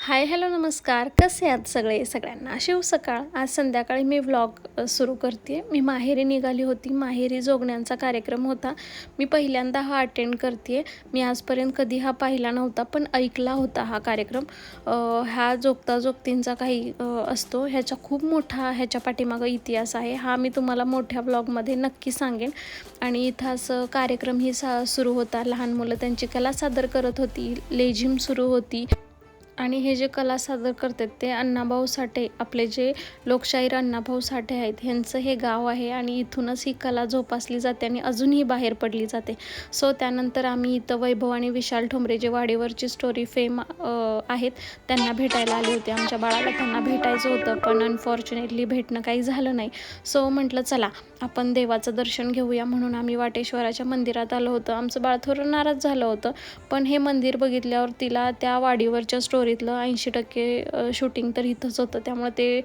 Hi hello नमस्कार, कसे आहात सगळ्यांना शिव सकाळ. आज संध्याकाळी मी व्लॉग सुरू करते. मी माहेरी निघाली होती. माहेरी जोगण्यांचा कार्यक्रम होता. मी पहिल्यांदा हा अटेंड करते. मी आजपर्यंत कधी हा पाहिला नव्हता, पण ऐकला होता हा कार्यक्रम. हा जोगता जोगतींचा काही असतो. ह्याचा खूप मोठा ह्याच्या पाठीमागं इतिहास आहे. हा मी तुम्हाला मोठ्या व्लॉगमध्ये नक्की सांगेन. आणि इथं असं कार्यक्रम ही सुरू होता. लहान मुलं त्यांची कला सादर करत होती. लेझिम सुरू होती. आणि हे जे कला सादर करतात ते अण्णाभाऊ साठे, आपले जे लोकशाहीर अण्णाभाऊ साठे आहेत, ह्यांचं हे गाव आहे. आणि इथूनच ही कला जोपासली जाते आणि अजूनही बाहेर पडली जाते. सो त्यानंतर आम्ही इथं वैभव आणि विशाल ठोंबरे, जे वाडीवरची स्टोरी फेम आहेत, त्यांना भेटायला आले होते. आमच्या बाळाला त्यांना भेटायचं होतं, पण अनफॉर्च्युनेटली भेटणं काही झालं नाही. सो म्हटलं चला आपण देवाचं दर्शन घेऊया, म्हणून आम्ही वाटेश्वराच्या मंदिरात आलो होतो. आमचं बाळ थोडं नाराज झालं होतं, पण हे मंदिर बघितल्यावर तिला त्या वाडीवरच्या स्टोरीतलं 80% शूटिंग तर इथंच होतं. त्यामुळे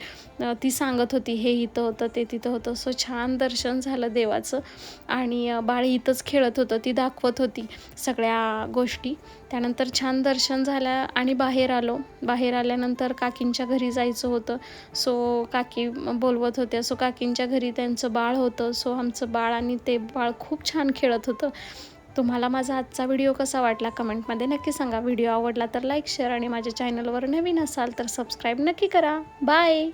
ती सांगत होती हे इथं होतं, ते तिथं होतं. सो छान दर्शन झालं देवाचं. आणि बाळ इथंच खेळत होतं, ती दाखवत होती सगळ्या गोष्टी. त्यानंतर छान दर्शन झालं आणि बाहेर आलो. बाहेर आल्यानंतर काकींच्या घरी जायचं होतं. सो काकी बोलवत होत्या. सो काकींच्या घरी त्यांचं बाळ होतं. सो आमचं बाळ आणि ते बाळ खूप छान खेळत होतं. तुम्हाला माझा आजचा व्हिडिओ कसा वाटला कमेंटमध्ये नक्की सांगा. व्हिडिओ आवडला तर लाईक, शेअर आणि माझ्या चॅनलवर नवीन असाल तर सबस्क्राईब नक्की करा. बाय.